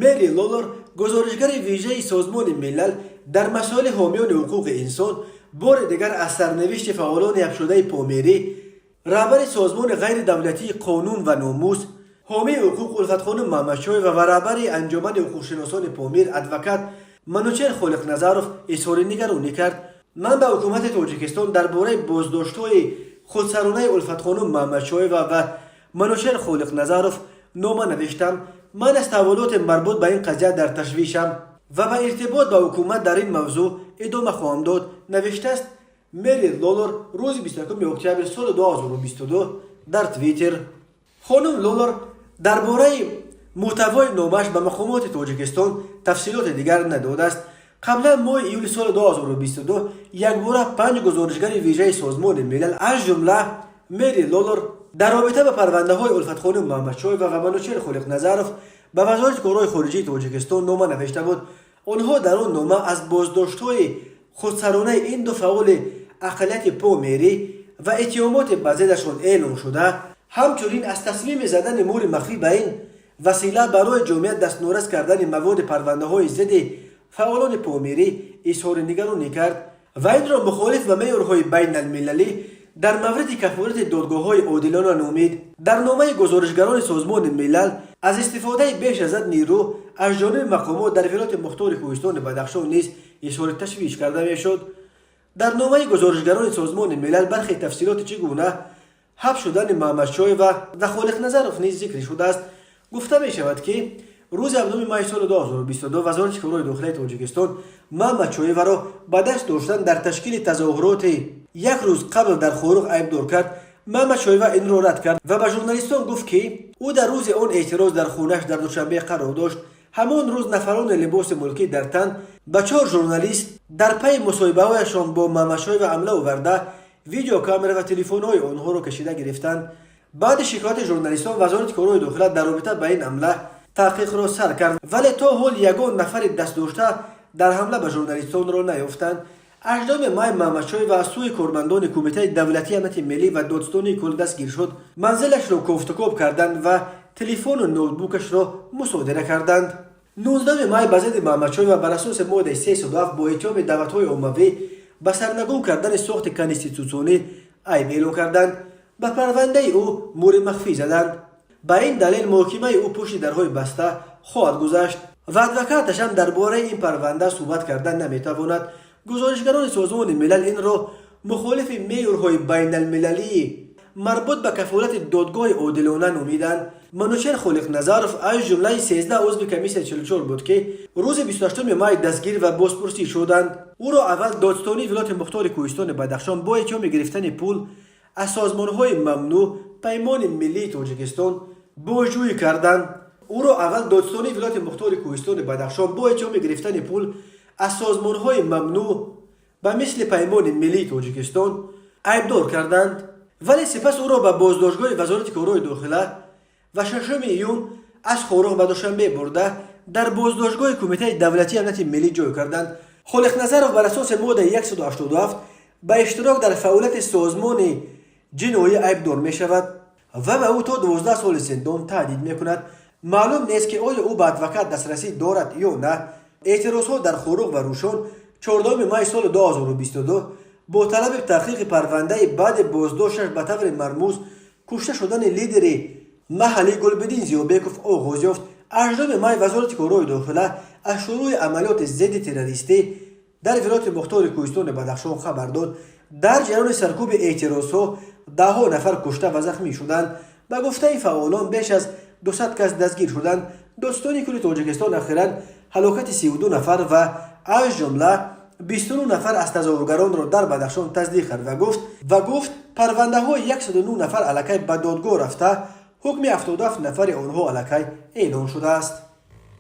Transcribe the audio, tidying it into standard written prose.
مری لولر گزارشگر ویژه سازمان ملل در مسائل حامیان حقوق انسان بار دیگر از سرنوشت فعالان افشرده پامری، رهبر سازمان غیر دولتی قانون و ناموس، حامی حقوق الفت خانم محمدشاه و رهبر انجمن حقوقشناسان پامیر ادوکات منوچهر خالقنظرов اظهار نگرانی کرد. من به حکومت تاجیکستان درباره بازداشت‌های خودسرانه الفت خانم محمدشاه و منوچهر خالقنظرов نامه نوشتم. من از تحولات مربوط به این قضیه در تشویشم و به ارتباط با حکومت در این موضوع ادامه خواهم داد، نوشته است مری لولر روز 21 اکتبر سال 2022 در توییتر. خانم لولر درباره محتوای نامش به مقامات تاجیکستان تفصیلات دیگر نداده است. قبلا ماه ایول سال 2022 یک بار 5 گزارشگر ویژه سازمان ملل از جمله مری لولر در رابطه با پرونده های الفت خانم محمدشاه و منوچهر خالقنظرov به وزارت کارهای خارجه تاجیکستان نامه نوشته بود. آنها در آن نامه از بازداشت‌های خودسرانه این دو فعال اقلیت پامری و اتهامات به ضدشان اعلام شده، همچنین از تصمیم زدن مور مخفی به این وسیله برای جامعیت دستنورس کردن مواد پرونده های ضد فعالان پامری اظهار نگرانی کرد و این را مخالف به معیارهای بین المللی در مورد کفالت دادگاه‌های عادلانه نامید. در نامه گزارشگران سازمان ملل از استفاده بیش از نیرو از جانب مقامات در ولایت مختار کوهستان بدخشان نیز اظهار تشویش کرده میشد. در نامه گزارشگران سازمان ملل برخی تفصیلات چگونه حبس شدن محمدشاه و خالقنظرov نیز ذکر شده است. گفته می شود که روز 7 ماه سال 2022 وزارت کارهای داخلی تاجیکستان محمدشاه را به دست داشتن در تشکیل تظاهرات یک روز قبل در خاروق عیبدار کرد. محمدشاه این را رد کرد و به ژورنالیستان گفت که او در روز آن اعتراض در خانه‌اش در دوشنبه قرار داشت. همان روز نفران لباس ملکی در تن به 4 ژورنالیست در پی مصاحبه‌هایشان با محمدشاه و حمله آورده ویدیو کامera و تلفن‌های آنها را کشیده گرفتند. بعد شکایت ژورنالیستان وزارت کارهای داخلی در رابطه با این حمله تحقیق را سر کرد، ولی تا حال یگان نفر دست داشته در حمله به ژورنالیستان را نیافتند. 18 ماه محمدشاه و از سوی کارمندان کمیته دولتی امنیت ملی و دادستانی کل دستگیر شد. منزلش را کوفتکوب کردند و تلفن و نوتبوکش را مصادره کردند. 19 ماه به ضد محمدشاه و بر اساس ماده 307 با اتهام دعوت‌های عمومی به سرنگون کردن ساخت کانستیتوسیونی عیب اعلام کردند. به پرونده او مور مخفی زدند. به این دلیل محاکمه او پشت درهای بسته خواهد گذشت و ادوکاتش هم درباره این پرونده صحبت کردن نمیتواند. گزارشگران سازمان ملل این را مخالف معیارهای بین المللی مربوط به کفالت دادگاه عادلانه نامیدند. منوچهر خالقنظرov از جمله 13 عضو کمیسیون 44 بود که روز 28 ماه دستگیر و بازپرسی شدند. او را اول دادستانی ولایت مختار کوهستان بدخشان با اتهام گرفتن پول از سازمان‌های ممنوع پیمان ملی تاجیکستان بازجویی کردند. او را اول دادستانی ولایت مختار کوهستان بدخشان با اتهام گرفتن پول از سازمان‌های ممنوع به مثل پیمان ملی تاجیکستان عیبدار کردند، ولی سپس او را به بازداشتگاه وزارت کارهای داخلی و 6 ایون از خاروق به دوشنبه برده در بازداشتگاه کمیته دولتی امنیت ملی جای کردند. خالقنظرov بر اساس ماده 187 به اشتراک در فعالیت سازمان جنایی عیبدار می شود و به او تا 12 سال زندان تهدید می کند. معلوم نیست که آیا او به ادوکات دسترسی دارد یا نه. اعتراضات در خاروق و روشان 14 ماه سال 2022 با طلب تحقیق پرونده بعد بازداشتش به طور مرموز کشته شدن لیدر محلی گلبدین زیابکوف آغاز یافت. 18 ماه وزارت کارهای داخلی از شروع عملیات ضد تروریستی در ولایت مختار کوهستان بدخشان خبر داد. در جریان سرکوب اعتراضها 10 نفر کشته و زخمی شدند. به گفته فعالان بیش از 200 کس دستگیر شدند. دادستانی کل تاجیکستان اخیراً هلاکت 32 نفر و از جمله 29 نفر از تظاهرگران را در بدخشان تصدیق کرد و گفت پرونده های 109 نفر علیه به دادگاه رفته، حکم 77 نفر آنها علیه اعلام شده است.